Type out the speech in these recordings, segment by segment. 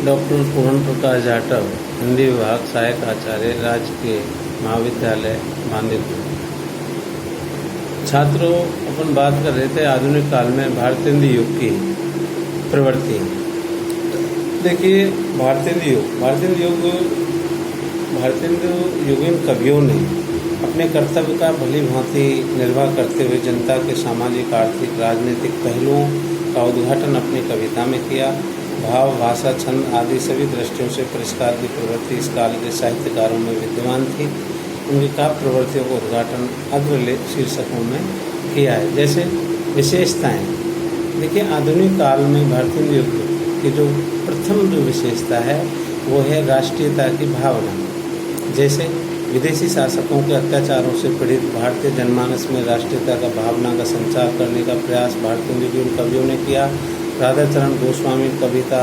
Doctor पूर्ण प्रकाश जाटव, हिंदी विभाग सहायक आचार्य, राजकीय महाविद्यालय बांदीकुई। छात्रों, अपन बात कर रहे थे आधुनिक काल में भारतेंदु युग की प्रवृत्ति। देखिए, भारतेंदु युगीन कवियों ने अपने कर्तव्य का भली भांति निर्वाह करते हुए जनता के सामाजिक, आर्थिक, राजनीतिक पहलुओं का उद्घाटन अपनी कविता में किया। भाव, भाषा, छंद आदि सभी दृष्टियों से परिष्कार की प्रवृत्ति इस काल के साहित्यकारों में विद्यमान थी। उनकी काव्य प्रवृत्तियों का उद्घाटन अग्रलेख शीर्षकों में किया है। जैसे विशेषताएं, देखिए आधुनिक काल में भारतेंदु युग की जो प्रथम जो विशेषता है वो है राष्ट्रीयता की भावना। जैसे विदेशी शासकों के अत्याचारों से पीड़ित भारतीय जनमानस में राष्ट्रीयता का भावना का संचार करने का प्रयास भारतेंदु युगीन कवियों ने किया। राधाचरण गोस्वामी की कविता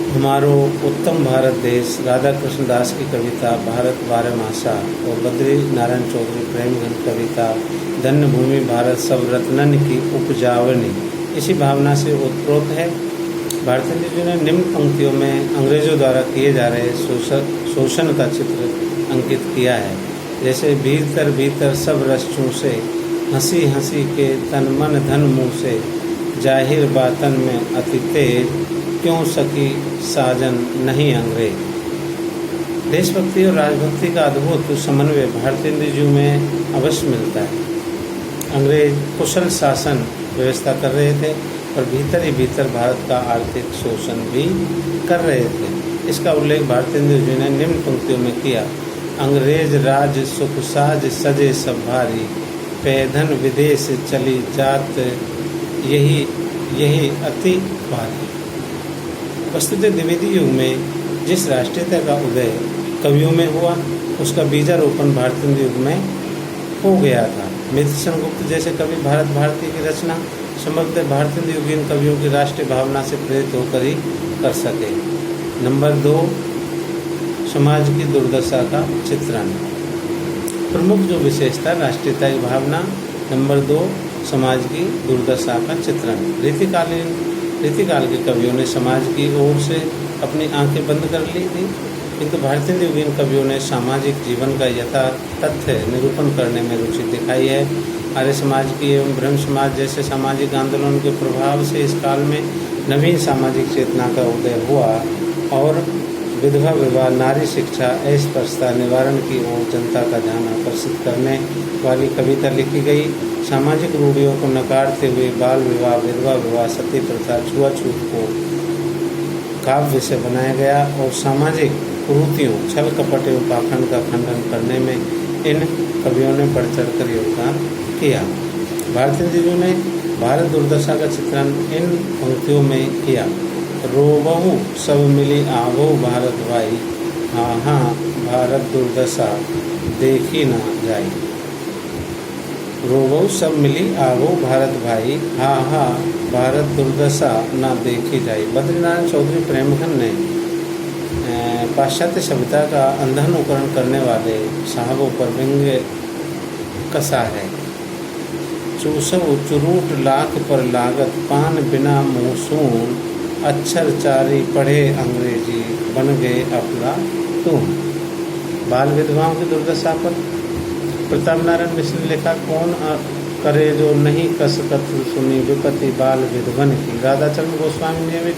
हमारो उत्तम भारत देश, राधा कृष्ण दास की कविता भारत बारहमासा और बद्री नारायण चौधरी प्रेमगंज कविता धन्य भूमि भारत सब रत्नन की उपजावनी इसी भावना से ओतप्रोत है। भारतेंदु जी ने निम्न पंक्तियों में अंग्रेजों द्वारा किए जा रहे शोषण का चित्र अंकित किया है। जैसे भीतर भीतर सब रस चूसे, हंसी हंसी के तन मन धन मुँह से, जाहिर बातन में अति तेज, क्यों सकी साजन नहीं अंग्रेज। देशभक्ति और राजभक्ति का अद्भुत समन्वय भारतेंदु जी में अवश्य मिलता है। अंग्रेज कुशल शासन व्यवस्था कर रहे थे और भीतर ही भीतर भारत का आर्थिक शोषण भी कर रहे थे। इसका उल्लेख भारतेंदु जी ने निम्न पंक्तियों में किया। अंग्रेज राज सुख साज सजे सब भारी, पैधन विदेश चली जात यही अति भारी। वस्तुतः द्विवेदी युग में जिस राष्ट्रीयता का उदय कवियों में हुआ उसका बीजारोपण भारतेंदु युग में हो गया था। मिथिलेश गुप्त जैसे कवि भारत भारती की रचना संभवतः भारतेंदु युगीन कवियों की राष्ट्रीय भावना से प्रेरित होकर ही कर सके। नंबर 2, समाज की दुर्दशा का चित्रण। प्रमुख जो विशेषता राष्ट्रीयता की भावना। नंबर 2, समाज की दुर्दशा का चित्रण। रीतिकाल के कवियों ने समाज की ओर से अपनी आंखें बंद कर ली थी, किंतु भारतेंदु युगीन कवियों ने सामाजिक जीवन का यथार्थ तथ्य निरूपण करने में रुचि दिखाई है। आर्य समाज की एवं ब्रह्म समाज जैसे सामाजिक आंदोलन के प्रभाव से इस काल में नवीन सामाजिक चेतना का उदय हुआ और विधवा विवाह, नारी शिक्षा, अस्पृश्यता निवारण की ओर जनता का ध्यान आकर्षित करने वाली कविता लिखी गई। सामाजिक रूढ़ियों को नकारते हुए बाल विवाह, विधवा विवाह, सती प्रथा, छुआछूत को काव्य विषय बनाया गया और सामाजिक कुरीतियों, छल कपट एवं पाखंड का खंडन करने में इन कवियों ने बढ़ चढ़कर योगदान किया। भारतेंदु जी ने भारत दुर्दशा का चित्रण इन पंक्तियों में किया। रोबहु सब मिली आवो भारत भाई, हाँ हाँ भारत दुर्दशा देखी ना जाई। रोबहु सब मिली आवो भारत भाई, हाँ हाँ भारत दुर्दशा ना देखी जाई। बद्रीनारायण चौधरी प्रेमगंज ने पाश्चात्य सभ्यता का अंधा अनुकरण करने वाले साहबों पर व्यंग्य कसा है। चूसव चुरूट लाख पर लागत, पान बिना मूसून, अक्षर चारी पढ़े अंग्रेजी, बन गए अफलातून। बाल विधवाओं की दुर्दशा पर प्रताप नारायण मिश्र ने लिखा, कौन करे जो नहीं कस कथु सुनी, विपत्ति बाल विधवन की। राधाचरण गोस्वामी ने भी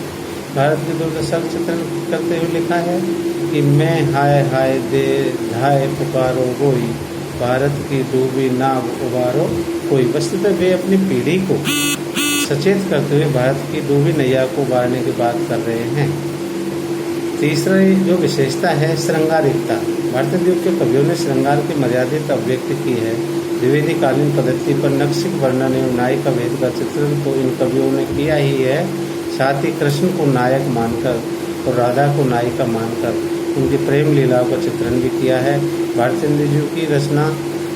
भारत की दुर्दशा का चित्रण करते हुए लिखा है कि मैं हाय हाय दे धाय पुकारो गोई, भारत की डूबी नाव उबारो कोई। वस्तुतः वे अपनी पीढ़ी को सचेत करते हुए भारत की डूबी नैया को उबारने की बात कर रहे हैं। तीसरा जो विशेषता है श्रृंगारिकता। भारतेंदु युग के कवियों ने श्रृंगार की मर्यादित अभिव्यक्ति की है। द्विवेदी कालीन पद्धति पर नक्सिक वर्णन एवं नायिका भेद का चित्रण तो इन कवियों ने किया ही है, साथ ही कृष्ण को नायक मानकर और राधा को नायिका मानकर उनकी प्रेम लीलाओं का चित्रण भी किया है। भारतेंदु जी की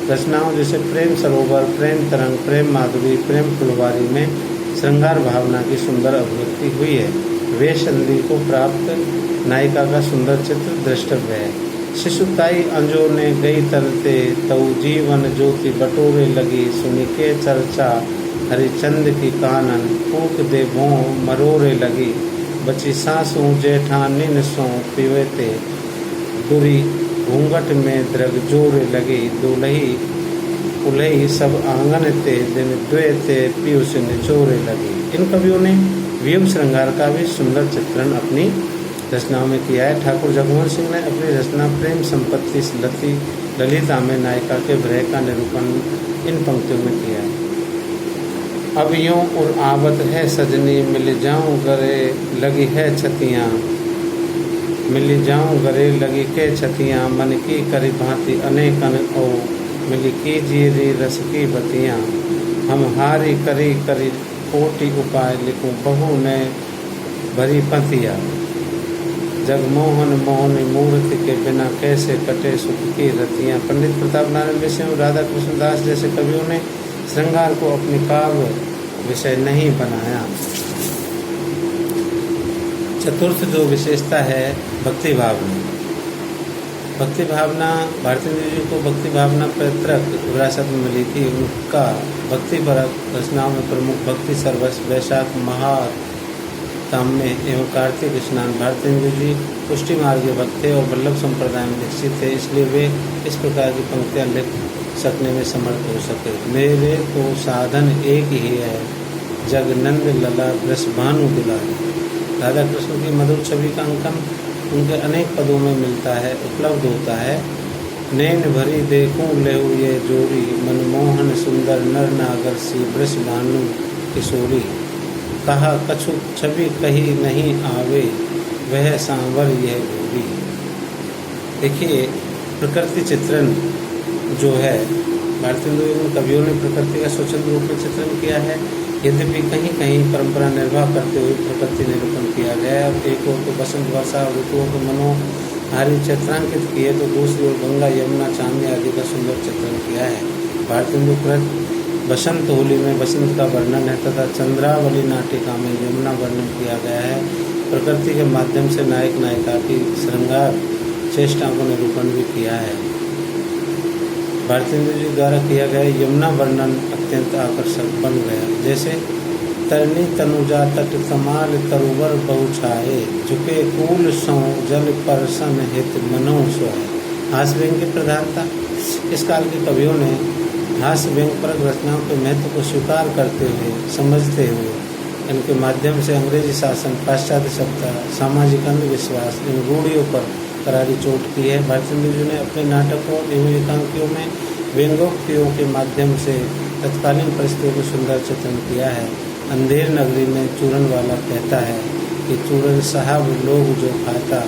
रचनाओं जैसे प्रेम सरोवर, प्रेम तरंग, प्रेम माधुरी, प्रेम फुलवारी में श्रृंगार भावना की सुंदर अभिव्यक्ति हुई है। वेश नदी को प्राप्त नायिका का सुंदर चित्र द्रष्टव्य है। शिशुताई अंजो ने गई तरते, तऊ जीवन ज्योति बटोरे लगी, सुनी के चर्चा हरिचंद की कानन, फूक दे भों मरोरे लगी। बची सासों जेठानिन सो पीवेते, दुरी घूंघट में द्रग जोर लगी, दूल्ही उल्ही सब आंगन ते, दिन द्वे ते पीयूष निचोरे लगी। इन कवियों ने वियोग श्रृंगार का भी सुंदर चित्रण अपनी रचनाओं में किया है। ठाकुर जगमोहन सिंह ने अपनी रचना प्रेम संपत्ति ललिता में नायिका के विरह का निरूपण इन पंक्तियों में किया है। अब यूं और आवत है सजनी, मिल जाऊं गरे लगी है छतियाँ, मिल जाऊं गरे लगी के छतियाँ, मन की करी भांति अनेकन ओ, मिली कीजिए रे रस की बतियाँ, हम हारी करी करी कोटि उपाय, लिखूं बहू ने भरी पंथिया, जगमोहन मोहन मूर्ति के बिना कैसे कटे सुख की रतियाँ। पंडित प्रताप नारायण मिश्र और राधा कृष्ण दास जैसे कवियों ने श्रृंगार को अपनी काव्य विषय नहीं बनाया। चतुर्थ जो विशेषता है भक्ति भावना। भक्ति भावना भारतेंद्र जी को भक्ति भावना पैतृक विरासत में मिली थी। उनका भक्ति परक रचनाओं में प्रमुख भक्ति सर्वस, वैशाख महात्म्य एवं कार्तिक स्नान। भारतेंद्र जी पुष्टि मार्ग के भक्त थे और वल्लभ संप्रदाय में दीक्षित थे, इसलिए वे इस प्रकार की पंक्तियां लिख सकने में समर्थ हो सके। मेरे तो साधन एक ही है, जगनंद लला वृषभानु दुलारी। राधा कृष्ण की मधुर छवि का अंकन उनके अनेक पदों में मिलता है, उपलब्ध होता है। नैन भरी देखूं लेहू ये जोड़ी, मनमोहन सुंदर नर नागर सी वृषभानु किशोरी। कहा कछु छवि कही नहीं आवे, वह सांवर यह गोरी। देखिए प्रकृति चित्रण जो है, भारतीय कवियों ने प्रकृति का स्वतंत्र रूप में चित्रण किया है। यद्यपि कहीं कहीं परंपरा निर्वाह करते हुए प्रकृति निरूपण किया गया है। एक ओर तो बसंत वर्षा ऋतुओं को मनोहारी चित्रांकित किए, तो दूसरी ओर गंगा यमुना चांदनी आदि का सुंदर चित्रण किया है। भारतीय कृत बसंत होली में बसंत का वर्णन है तथा चंद्रावली नाटिका में यमुना वर्णन किया गया है। प्रकृति के माध्यम से नायक नायिका की श्रृंगार चेष्टाओं का निरूपण भी किया है। भारतेंद्र जी द्वारा किया गया यमुना वर्णन अत्यंत आकर्षक बन गया। जैसे तरनी तनुजा तट कमाल तरुवर बहु छाए, झुके कूल सौ जल परसन हित मनो सोए। हास्य व्यंग की प्रधानता। इस काल के कवियों ने हास्य व्यंग परक रचनाओं के महत्व को स्वीकार करते हुए, समझते हुए इनके माध्यम से अंग्रेजी शासन, पाश्चात्य सभ्यता, सामाजिक अंधविश्वास, इन रूढ़ियों पर करारी चोट की है। भारतेंद्र जी ने अपने नाटकों एवं एकांकियों में व्यंग्योक्तियों के माध्यम से तत्कालीन परिस्थितियों को सुंदर चित्रण किया है। अंधेर नगरी में चूरन वाला कहता है कि चूरन साहब लोग जो खाता,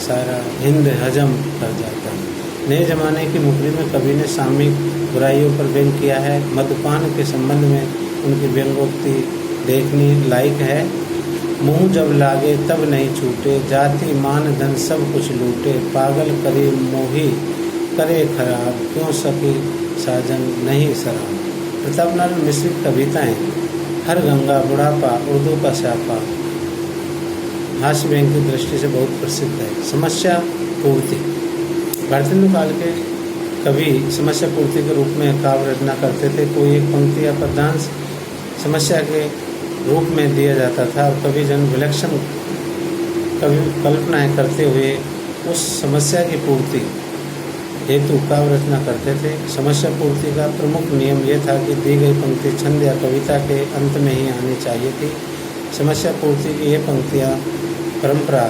सारा हिंद हजम कर जाता है। नए जमाने की मुकरी में कवि ने सामयिक बुराइयों पर व्यंग किया है। मद्यपान के संबंध में उनकी व्यंग्योक्ति देखने लायक है। मुँह जब लागे तब नहीं छूटे, जाति मान धन सब कुछ लूटे, पागल करे मोही करे खराब, क्यों सके साजन नहीं शराब। प्रताप नारायण मिश्र की कविताएं हर गंगा, बुढ़ापा, उर्दू का स्यापा हास्य व्यंग की दृष्टि से बहुत प्रसिद्ध है। समस्या पूर्ति। भारतेंदु काल के कवि समस्या पूर्ति के रूप में काव्य रचना करते थे। कोई एक पंक्ति या पद्यांश समस्या के रूप में दिया जाता था और कवि जन विलक्षण कल्पनाएं करते हुए उस समस्या की पूर्ति हेतु काव्य रचना करते थे। समस्या पूर्ति का प्रमुख नियम यह था कि दी गई पंक्ति छंद या कविता के अंत में ही आनी चाहिए थी। समस्या पूर्ति की ये पंक्तियाँ परंपरा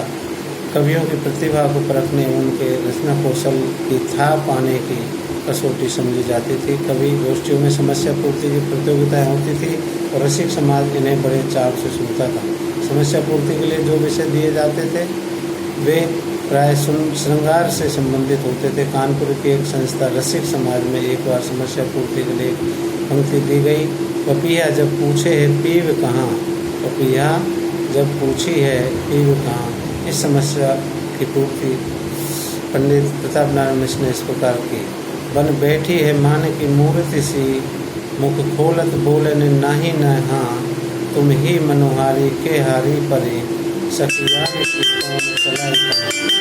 कवियों की प्रतिभा को परखने, उनके रचना कौशल की था पाने की कसौटी समझी जाती थी। कवि गोष्ठियों में समस्या पूर्ति की प्रतियोगिताएं होती थी और रसिक समाज इन्हें बड़े चाव से सुनता था। समस्या पूर्ति के लिए जो विषय दिए जाते थे वे प्राय श्रृंगार से संबंधित होते थे। कानपुर की एक संस्था रसिक समाज में एक बार समस्या पूर्ति के लिए पंक्ति दी गई। पपिया जब पूछे है पीव कहाँ, पपिया जब पूछी है पीव कहाँ। इस समस्या की पूर्ति पंडित प्रताप नारायण मिश्र ने इस प्रकार की। बन बैठी है मान की मूर्ति सी, मुख खोलत बोले ने नाही न हाँ, तुम ही मनोहारी के हारी परे, सखिया की कौन चला कहाँ।